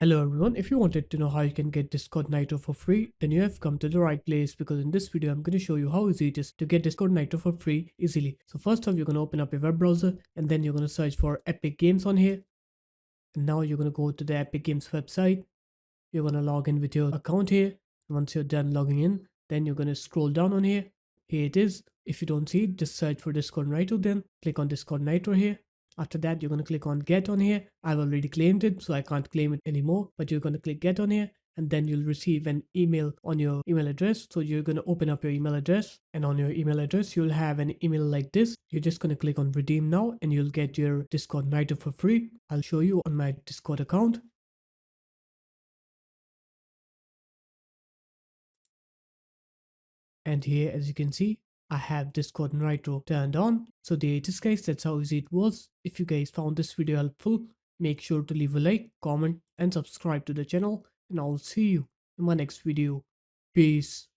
Hello everyone, if you wanted to know how you can get Discord Nitro for free, then you have come to the right place because in this video I'm going to show you how easy it is to get Discord Nitro for free easily. So first off, you're going to open up your web browser and then you're going to search for Epic Games on here. And now you're going to go to the Epic Games website. You're going to log in with your account here. Once you're done logging in, then you're going to scroll down on here. Here it is. If you don't see it, just search for Discord Nitro, then click on Discord Nitro here. After that, you're going to click on get on here. I've already claimed it, so I can't claim it anymore, but you're going to click get on here and then you'll receive an email on your email address. So you're going to open up your email address, and on your email address, you'll have an email like this. You're just going to click on redeem now and you'll get your Discord Nitro for free. I'll show you on my Discord account. And here, as you can see, I have Discord Nitro turned on. So there it is guys, that's how easy it was. If you guys found this video helpful, make sure to leave a like, comment and subscribe to the channel, and I'll see you in my next video. Peace.